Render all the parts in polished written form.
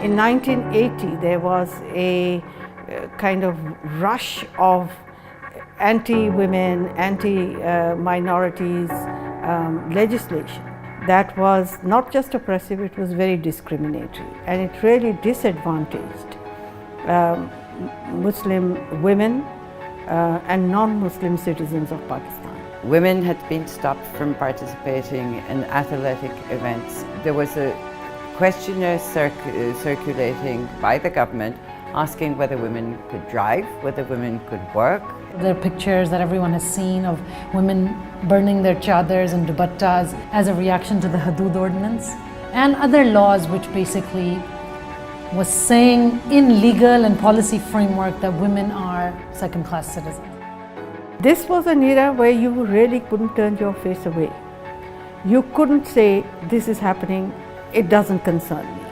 In 1980, there was a kind of rush of anti-women, anti-minorities legislation that was not just oppressive, it was very discriminatory, and it really disadvantaged Muslim women and non-Muslim citizens of Pakistan. Women had been stopped from participating in athletic events. There was a questionnaire circulating by the government asking whether women could drive, whether women could work. There are pictures that everyone has seen of women burning their chadars and dupattas as a reaction to the Hudud ordinance and other laws which basically was saying in legal and policy framework that women are second-class citizens. This was an era where you really couldn't turn your face away. You couldn't say, this is happening, it doesn't concern me.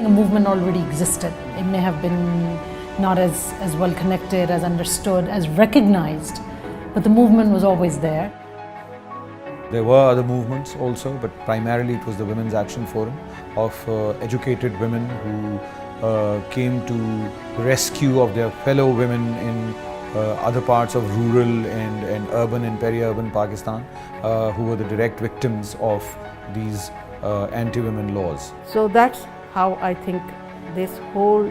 A movement already existed. It may have been not as well connected, as understood, as recognized, but the movement was always there. There were other movements also, but primarily it was the Women's Action Forum of educated women who came to the rescue of their fellow women in other parts of rural and urban and peri-urban Pakistan who were the direct victims of these anti-women laws. So that's how I think this whole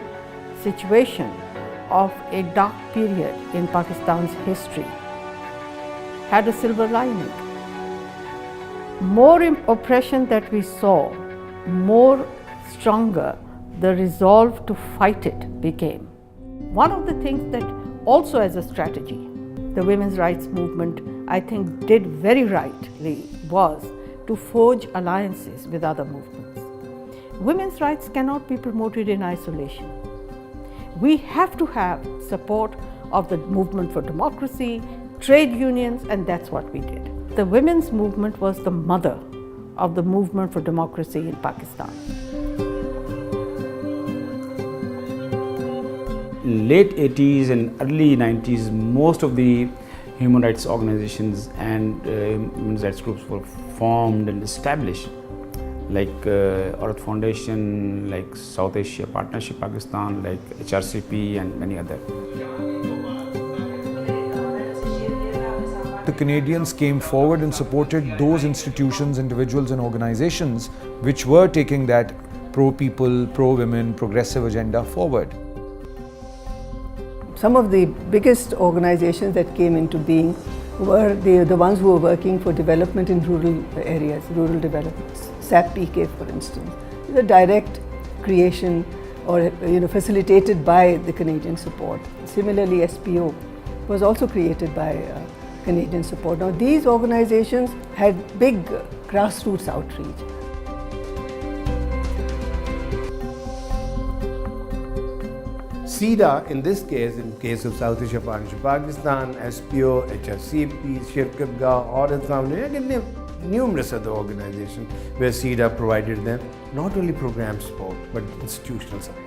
situation of a dark period in Pakistan's history had a silver lining. More oppression that we saw, more stronger the resolve to fight it became. One of the things that also as a strategy, the women's rights movement, I think, did very rightly was to forge alliances with other movements. Women's rights cannot be promoted in isolation. We have to have support of the movement for democracy, trade unions, and that's what we did. The women's movement was the mother of the movement for democracy in Pakistan. In late 80s and early 90s, most of the human rights organizations and human rights groups were formed and established, like Aurat Foundation, like South Asia Partnership Pakistan, like HRCP and many other. The Canadians came forward and supported those institutions, individuals and organizations which were taking that pro-people, pro-women, progressive agenda forward. Some of the biggest organizations that came into being were the ones who were working for development in rural areas, rural development. SAP-PK, for instance, is a direct creation or facilitated by the Canadian support. Similarly, SPO was also created by Canadian support. Now, these organizations had big grassroots outreach. SIDA, in this case, in case of South Asia Partnership Pakistan, SPO, HRCP, Shirkatgah, Aurat Foundation, and numerous other organizations where SIDA provided them not only program support but institutional support.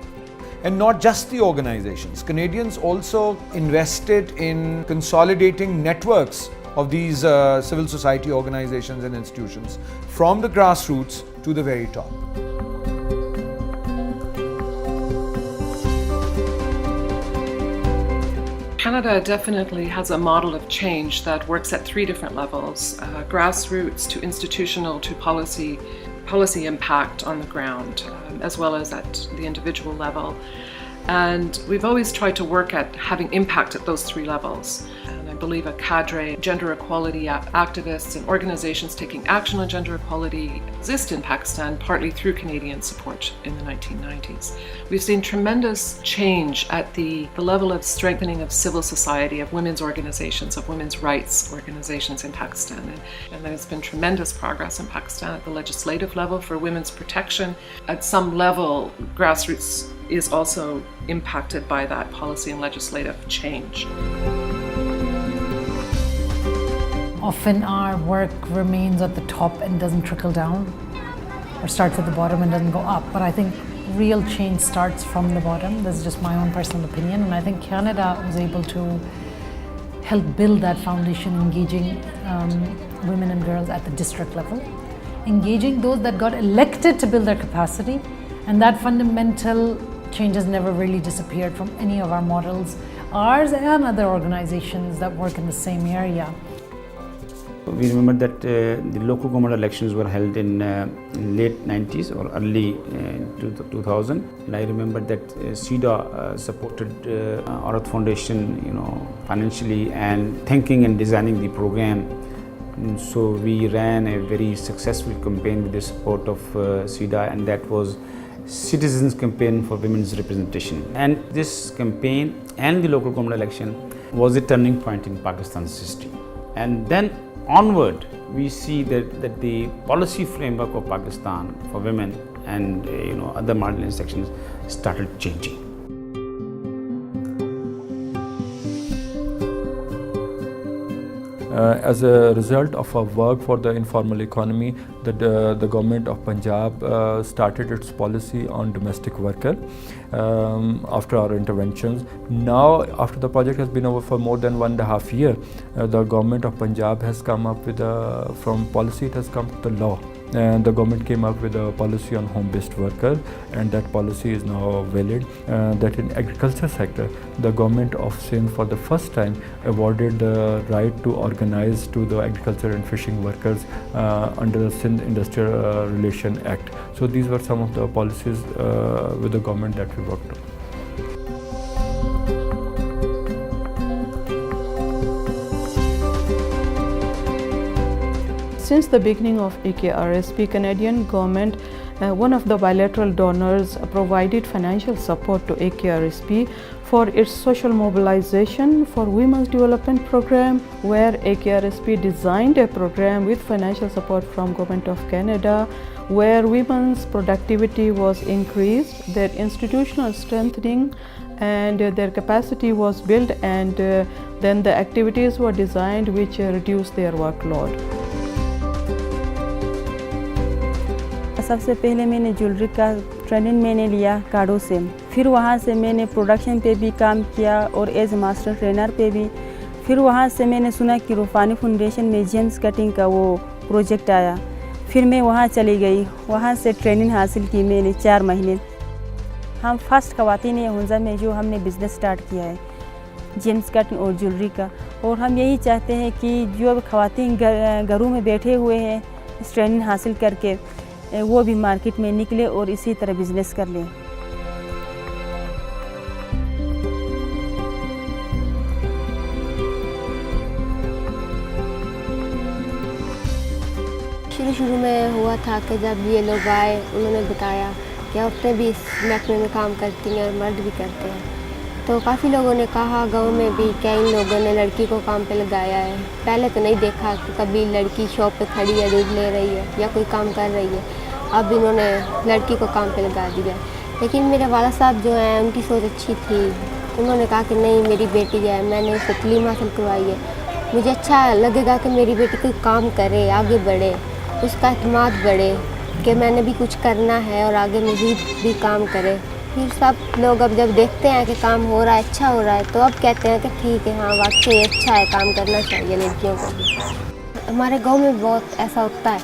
And not just the organizations. Canadians also invested in consolidating networks of these civil society organizations and institutions from the grassroots to the very top. Canada definitely has a model of change that works at three different levels, grassroots to institutional to policy impact on the ground, as well as at the individual level. And we've always tried to work at having impact at those three levels. And I believe a cadre, gender equality activists and organizations taking action on gender equality exist in Pakistan, partly through Canadian support in the 1990s. We've seen tremendous change at the level of strengthening of civil society, of women's organizations, of women's rights organizations in Pakistan. And there's been tremendous progress in Pakistan at the legislative level for women's protection. At some level, grassroots is also impacted by that policy and legislative change. Often our work remains at the top and doesn't trickle down, or starts at the bottom and doesn't go up. But I think real change starts from the bottom. This is just my own personal opinion. And I think Canada was able to help build that foundation, engaging women and girls at the district level, engaging those that got elected to build their capacity. And that fundamental change has never really disappeared from any of our models, ours and other organizations that work in the same area. We remember that the local government elections were held in late 90s or early 2000, and I remember that CEDA supported Aurat Foundation, financially and thinking and designing the program. And so we ran a very successful campaign with the support of CEDA, and that was Citizens Campaign for Women's Representation. And this campaign and the local government election was a turning point in Pakistan's history. And then onward, we see that the policy framework of Pakistan for women and other marginalized sections started changing. As a result of our work for the informal economy, the government of Punjab started its policy on domestic worker after our interventions. Now, after the project has been over for more than 1.5 years, the government of Punjab has come up with from policy it has come to the law. And the government came up with a policy on home-based workers, and that policy is now valid. That in agriculture sector, the government of Sindh for the first time awarded the right to organize to the agriculture and fishing workers under the Sindh Industrial Relation Act. So these were some of the policies with the government that we worked on. Since the beginning of AKRSP, Canadian government, one of the bilateral donors, provided financial support to AKRSP for its social mobilization for women's development program, where AKRSP designed a program with financial support from Government of Canada, where women's productivity was increased, their institutional strengthening and their capacity was built, and then the activities were designed which reduced their workload. सबसे पहले मैंने jewellery का training मैंने लिया काड़ो से, फिर वहाँ से मैंने प्रोडक्शन पे भी काम किया और एज मास्टर ट्रेनर पे भी। फिर वहाँ से मैंने सुना कि रूफानी फाउंडेशन में जेम्स कटिंग का वो प्रोजेक्ट आया, फिर मैं वहाँ चली गई, वहाँ से ट्रेनिंग हासिल की मैंने 4 महीने। हम फर्स्ट ख़वातीन हुंजा में जो हमने बिज़नेस स्टार्ट किया है जेम्स कटिंग और ज्वेलरी का, और हम यही चाहते हैं कि जो ख़वातीन घरों में बैठे हुए हैं इस ट्रेनिंग हासिल करके वो भी मार्केट में निकले और इसी तरह बिजनेस कर लें। शुरू में हुआ था कि जब ये लोग आए, उन्होंने बताया कि औरतें भी इस महकमे में काम करती हैं और मर्द भी करते हैं। तो काफ़ी लोगों ने कहा, गांव में भी कई लोगों ने लड़की को काम पे लगाया है। पहले तो नहीं देखा कि कभी लड़की शॉप पे खड़ी है, दूध ले रही है या कोई काम कर रही है। अब इन्होंने लड़की को काम पे लगा दिया। लेकिन मेरे वाला साहब जो हैं उनकी सोच अच्छी थी, उन्होंने कहा कि नहीं मेरी बेटी है, मैंने उसको तालीम हासिल करवाई है, मुझे अच्छा लगेगा कि मेरी बेटी कोई काम करे, आगे बढ़े, उसका एतमाद बढ़े कि मैंने भी कुछ करना है और आगे मज़ीद भी काम करे। फिर सब लोग अब जब देखते हैं कि काम हो रहा है, अच्छा हो रहा है, तो अब कहते हैं कि ठीक है, हाँ वाकई अच्छा है, काम करना चाहिए लड़कियों को भी। हमारे गाँव में बहुत ऐसा होता है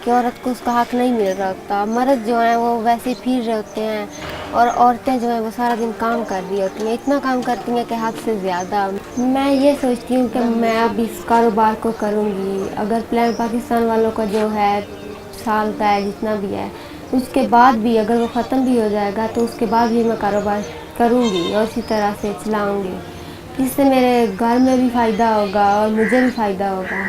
कि औरत को उसका हक नहीं मिल रहा होता। मर्द जो हैं वो वैसे ही फिर रहे होते हैं, और औरतें जो हैं वो सारा दिन काम कर रही होती हैं, इतना काम करती हैं कि हद से ज़्यादा। मैं ये सोचती हूँ कि मैं अब इस कारोबार को करूँगी। अगर प्लान पाकिस्तान वालों का जो है साल का है, जितना भी है, उसके बाद भी अगर वो ख़त्म भी हो जाएगा तो उसके बाद भी मैं कारोबार करूँगी और इसी तरह से चलाऊँगी, जिससे मेरे घर में भी फ़ायदा होगा और मुझे भी फ़ायदा होगा।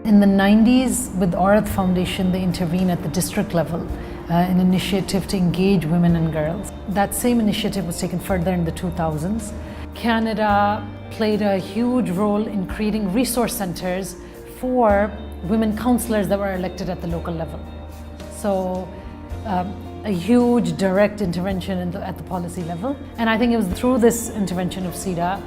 In the 90s, with Aurat Foundation, they intervened at the district level, an initiative to engage women and girls. That same initiative was taken further in the 2000s. Canada played a huge role in creating resource centers for women councillors that were elected at the local level. So, a huge direct intervention at the policy level. And I think it was through this intervention of CEDA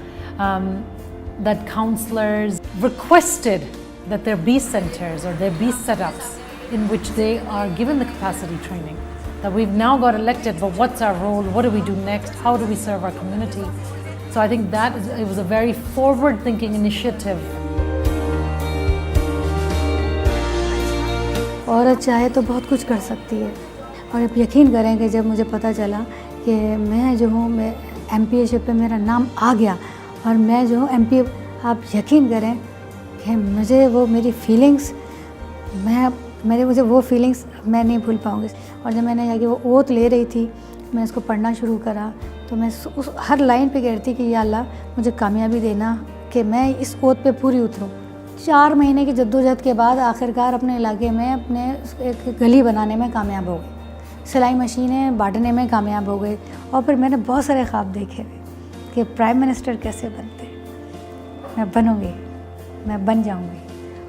that councillors requested that there be centers or there be setups in which they are given the capacity training. That we've now got elected, but what's our role? What do we do next? How do we serve our community? So I think it was a very forward-thinking initiative. औरत चाहे तो बहुत कुछ कर सकती है और आप यकीन करें कि जब मुझे पता चला कि मैं जो हूँ मैं एमपीएशिप पे मेरा नाम आ गया और मैं जो हूँ एमपी, आप यकीन करें कि मुझे वो मेरी फीलिंग्स मुझे वो फीलिंग्स मैं नहीं भूल पाऊँगी। और जब मैंने जाके वो ओथ ले रही थी, मैं इसको पढ़ना शुरू करा तो मैं उस हर लाइन पे कह रही थी कि या अल्लाह मुझे कामयाबी देना कि मैं इस ओथ पे पूरी उतरूँ। 4 महीने की जद्दोजहद के बाद आखिरकार अपने इलाके में अपने एक गली बनाने में कामयाब हो गई, सिलाई मशीनें बांटने में कामयाब हो गई। और फिर मैंने बहुत सारे ख्वाब देखे कि प्राइम मिनिस्टर कैसे बनते, मैं बनूँगी, मैं बन जाऊँगी।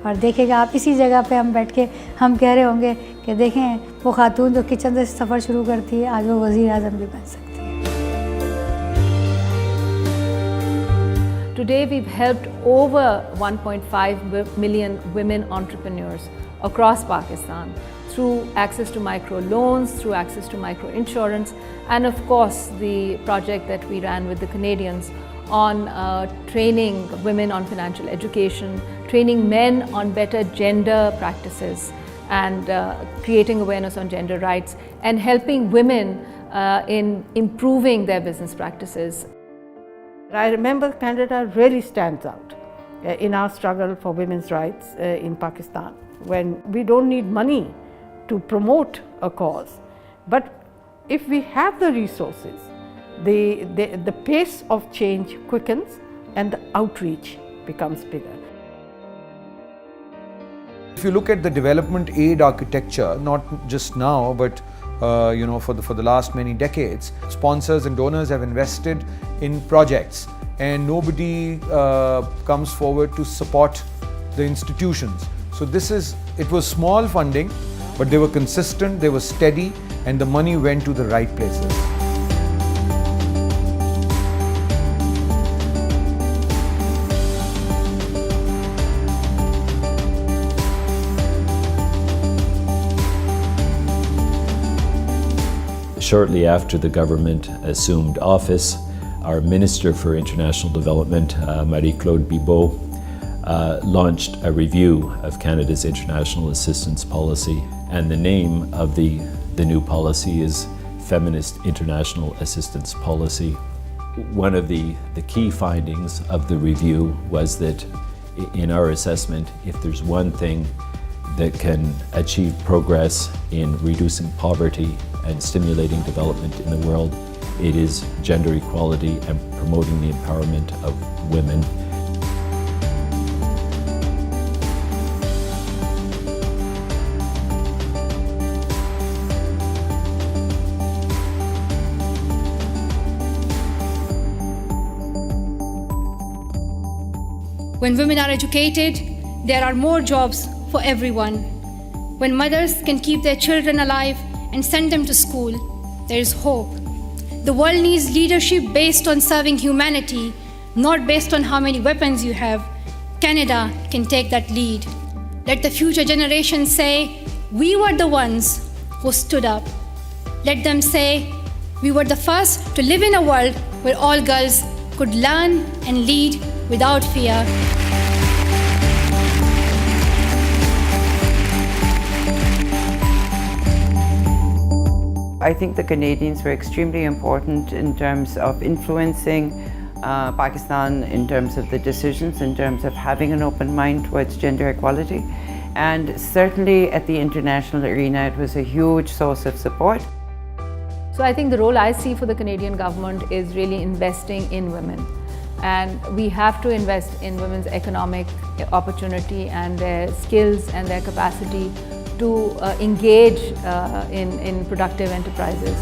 और देखेगा आप इसी जगह पे हम बैठ के हम कह रहे होंगे कि देखें वो खातून जो किचन से सफ़र शुरू करती है आज वो वज़ीर आज़म भी बन सकती है। Today we've helped over 1.5 million women entrepreneurs across Pakistan through access to micro loans, through access to micro insurance, and of course the project that we ran with the Canadians on training women on financial education, training men on better gender practices, and creating awareness on gender rights, and helping women in improving their business practices. I remember Canada really stands out in our struggle for women's rights in Pakistan, when we don't need money to promote a cause, but if we have the resources, the pace of change quickens and the outreach becomes bigger. If you look at the development aid architecture, not just now, but for the last many decades, sponsors and donors have invested in projects, and nobody comes forward to support the institutions. So it was small funding, but they were consistent, they were steady, and the money went to the right places. Shortly after the government assumed office, our Minister for International Development, Marie-Claude Bibeau, launched a review of Canada's international assistance policy, and the name of the new policy is Feminist International Assistance Policy. One of the key findings of the review was that in our assessment, if there's one thing that can achieve progress in reducing poverty and stimulating development in the world, it is gender equality and promoting the empowerment of women. When women are educated, there are more jobs for everyone. When mothers can keep their children alive and send them to school, there is hope. The world needs leadership based on serving humanity, not based on how many weapons you have. Canada can take that lead. Let the future generations say, we were the ones who stood up. Let them say, we were the first to live in a world where all girls could learn and lead without fear. I think the Canadians were extremely important in terms of influencing Pakistan in terms of the decisions, in terms of having an open mind towards gender equality. And certainly at the international arena, it was a huge source of support. So I think the role I see for the Canadian government is really investing in women. And we have to invest in women's economic opportunity and their skills and their capacity to engage in productive enterprises.